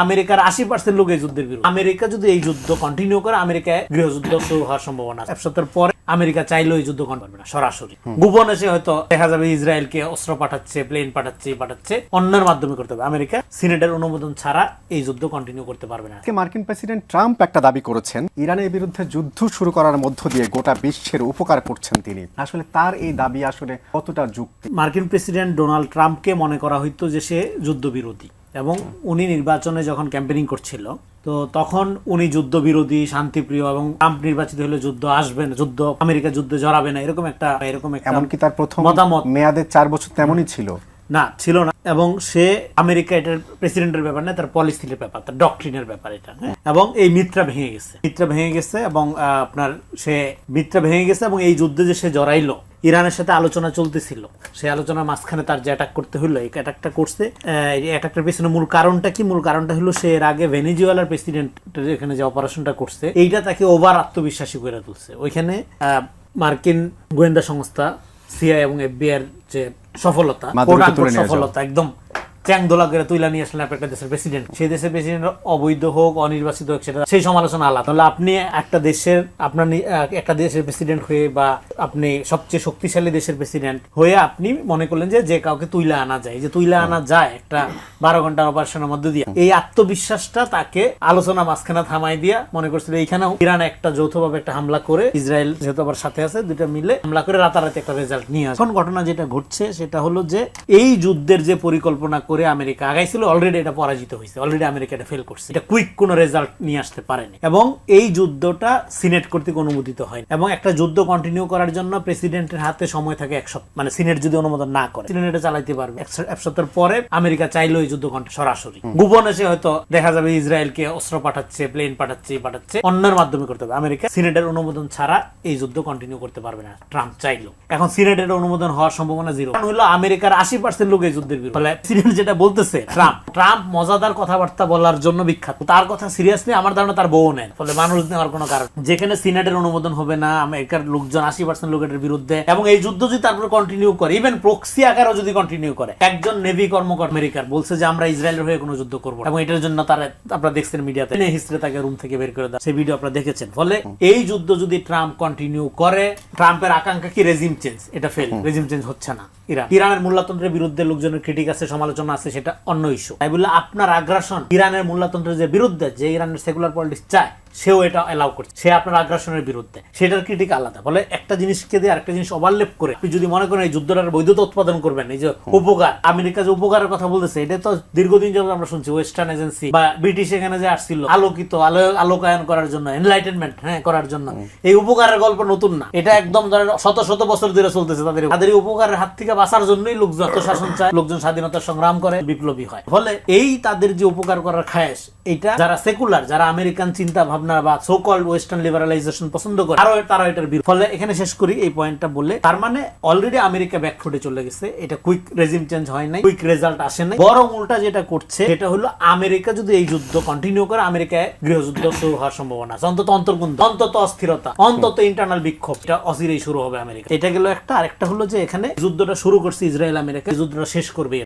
আমেরিকার 80% লোক এই যুদ্ধের বিরুদ্ধে। আমেরিকা যদি এই যুদ্ধ কন্টিনিউ করে, আমেরিকায় গৃহযুদ্ধ শুরু হওয়ার সম্ভাবনা আছে। এক সপ্তাহের পরে আমেরিকা চাইলেও এই যুদ্ধ করবে না, সরাসরি গোপনে সে হয়তো দেখা যাবে ইসরায়েলকে অস্ত্র পাঠাচ্ছে, প্লেন পাঠাচ্ছে, অন্যের মাধ্যমে করতে হবে। আমেরিকা সিনেটের অনুমোদন ছাড়া এই যুদ্ধ কন্টিনিউ করতে পারবে না। মার্কিন প্রেসিডেন্ট ট্রাম্প একটা দাবি করেছেন, ইরানের বিরুদ্ধে যুদ্ধ শুরু করার মধ্য দিয়ে গোটা বিশ্বের উপকার করছেন তিনি। আসলে তার এই দাবি আসলে কতটা যুক্তি? মার্কিন প্রেসিডেন্ট ডোনাল্ড ট্রাম্পকে মনে করা হইতো যে সে যুদ্ধবিরোধী, এবং উনি নির্বাচনে যখন ক্যাম্পেইনিং করছিল তো তখন উনি যুদ্ধবিরোধী, শান্তিপ্রিয়, এবং ট্রাম্প নির্বাচিত হলে যুদ্ধ আসবে না, আমেরিকা যুদ্ধে জড়াবে না, এরকম একটা এমনকি তার প্রথম মতামত মেয়াদে 4 বছর তেমনই ছিল না। এবং সে আমেরিকা এটার প্রেসিডেন্টের ব্যাপার না, তার পলিসির ব্যাপার, তার ডক্ট্রিনের ব্যাপার এটা। এবং এই মিত্রা ভেঙে গেছে এবং আপনার সে মিত্রা ভেঙে গেছে, এবং এই যুদ্ধে যে সে জড়াইলো, ইরানের সাথে আলোচনা চলতেছিল, সেই আলোচনার মাঝখানে তার যে অ্যাটাক করতে হলো, এই অ্যাটাকটা করছে। এই অ্যাটাকটার পেছনে মূল কারণটা কি? মূল কারণটা হলো সে এর আগে ভেনেজুয়েলার প্রেসিডেন্টের এখানে যে অপারেশনটা করছে, এইটা তাকে ওভার আত্মবিশ্বাসী করে তুলছে। ওইখানে মার্কিন গোয়েন্দা সংস্থা সিআই এবং এফবিআই এর যে সফলতা, একদম চ্যাংদোলা করে তুইলা নিয়ে আসলেন একটা দেশের প্রেসিডেন্ট। সেই দেশের প্রেসিডেন্ট অবৈধ হোক, অনির্বাচিত হোক, সেটা সেই সমালোচনা আলাদা। তাহলে আপনি একটা দেশের প্রেসিডেন্ট হয়ে, বা আপনি সবচেয়ে শক্তিশালী দেশের প্রেসিডেন্ট হয়ে আপনি মনে করলেন যে কাউকে তুইলা আনা যায়, একটা 12 ঘন্টার অপারেশনের মধ্যে দিয়ে, এই আত্মবিশ্বাসটা তাকে আলোচনা মাঝখানে থামাই দিয়া মনে করছিল এইখানেও ইরান একটা যৌথভাবে একটা হামলা করে, ইসরায়েল যেহেতু আবার সাথে আছে, দুইটা মিলে হামলা করে রাতারাতি একটা রেজাল্ট নিয়ে আসে। এখন ঘটনা যেটা ঘটছে সেটা হলো যে এই যুদ্ধের যে পরিকল্পনা করে আমেরিকা আগাইছিল, অলরেডি এটা পরাজিত হয়েছে, অলরেডি আমেরিকা এটা ফেল করছে, এটা কুইক কোনো রেজাল্ট নিয়ে আসতে পারেনি, এবং এই যুদ্ধটা সিনেট কর্তৃক অনুমোদিত হয়। এবং একটা যুদ্ধ কন্টিনিউ করার জন্য প্রেসিডেন্টের হাতে সময় থাকে 1 সপ্তাহ, মানে সিনেট যদি অনুমোদন না করে সিনেট এটা চালাইতে পারবে। 1 সপ্তাহের পরে আমেরিকা চাইলেও এই যুদ্ধ সরাসরি গোপনে সে হয়তো দেখা যাবে ইসরায়েলকে অস্ত্র পাঠাচ্ছে, প্লেন পাঠাচ্ছে, অন্যের মাধ্যমে করতে হবে। আমেরিকা সিনেটের অনুমোদন ছাড়া এই যুদ্ধ কন্টিনিউ করতে পারবে না, ট্রাম্প চাইলো। এখন সিনেটের অনুমোদন হওয়ার সম্ভাবনা 0। কারণ হলো আমেরিকার 80% লোক এই যুদ্ধের বিরুদ্ধে। সিনেট যেটা বলতেছে, ট্রাম্প মজাদার কথাবার্তা বলার জন্য বিখ্যাত, তার কথা সিরিয়াসলি আমার ধারণা তার বউ নেন, ফলে মানুষ নেওয়ার কোনো কারণ। যেখানে সিনেটের অনুমোদন হবে না, আমেরিকার লোকজন 80% লোকের বিরুদ্ধে, এবং এই যুদ্ধ যদি তারপরে কন্টিনিউ করে, ইভেন প্রক্সি আকারও যদি কন্টিনিউ করে, একজন নেভি কর্মকর্তা আমেরিকার বলছে যে আমরা ইসরায়েলের হয়ে কোনো যুদ্ধ করবো, এবং এটার জন্য তারা, আপনারা দেখছেন মিডিয়াতে, হিস্ট্রি তাকে রুম থেকে বের করে দেয়, সেই ভিডিও আপনারা দেখেছেন। ফলে এই যুদ্ধ যদি ট্রাম্প কন্টিনিউ করে, ট্রাম্পের আকাঙ্ক্ষা কি? Regime change. এটা ফেল, রেজিম চেঞ্জ হচ্ছে না। ইরানের মূল্যতন্ত্রের বিরুদ্ধে লোকজনের ক্রিটিক আছে, সমালোচনা আছে, সেটা অন্য ইস্যু। তাই বলে আপনার আগ্রাসন ইরানের মূল্যতন্ত্রের যে বিরুদ্ধে, যে ইরানের সেকুলার পলিটিক্স চায়, সেও এটা এলাও করছে, সে আপনার আগ্রাসনের বিরুদ্ধে, সেটার ক্রিটিক আলাদা। বলে একটা জিনিসকে দিয়ে আরেকটা জিনিস ওভারলেপ করে আপনি যদি মনে করেন এই যুদ্ধটার বৈধতা উৎপাদন করবেন, এই যে উপকার, আমেরিকা যে উপকারের কথা বলতেছে, এটা তো দীর্ঘদিন যাবত আমরা শুনছি, ওয়েস্টার্ন এজেন্সি বা ব্রিটিশ এখানে যে আসছিল আলোকায়ন করার জন্য, এনলাইটেনমেন্ট করার জন্য, এই উপকারের গল্প নতুন না, এটা একদম শত বছর ধরে চলতেছে। তাদের উপকারের হাত থেকে বাঁচার জন্যই লোকজন শাসন চায়, লোকজন স্বাধীনতার সংগ্রাম করে, বিপ্লবী হয়। ফলে এই তাদের যে উপকার করার খায়েশ, এইটা যারা সেকুলার, যারা আমেরিকান চিন্তা ভাবনা বা সো কল্ড ওয়েস্টার্ন লিবারালাইজেশন পছন্দ করে, তারা এটার বিরুদ্ধে। ফলে এখানে শেষ করি এই পয়েন্টটা বলে, তার মানে অলরেডি আমেরিকা ব্যাকফুটে চলে গেছে, এটা কুইক রেজিম চেঞ্জ হয় নাই, কুইক রেজাল্ট আসে নাই, বরং উল্টা যেটা করছে সেটা হলো আমেরিকা যদি এই যুদ্ধ কন্টিনিউ করে, আমেরিকায় গৃহযুদ্ধ শুরু হওয়ার সম্ভাবনা আছে, অন্তত অন্তর্গুন্ধ, অন্তত অস্থিরতা, অন্তত ইন্টারনাল বিক্ষোভ, এটা অচিরেই শুরু হবে আমেরিকা। এটা গেল একটা। আরেকটা হলো যে এখানে যুদ্ধটা শুরু করছে ইসরায়েল, আমেরিকা যুদ্ধটা শেষ করবে।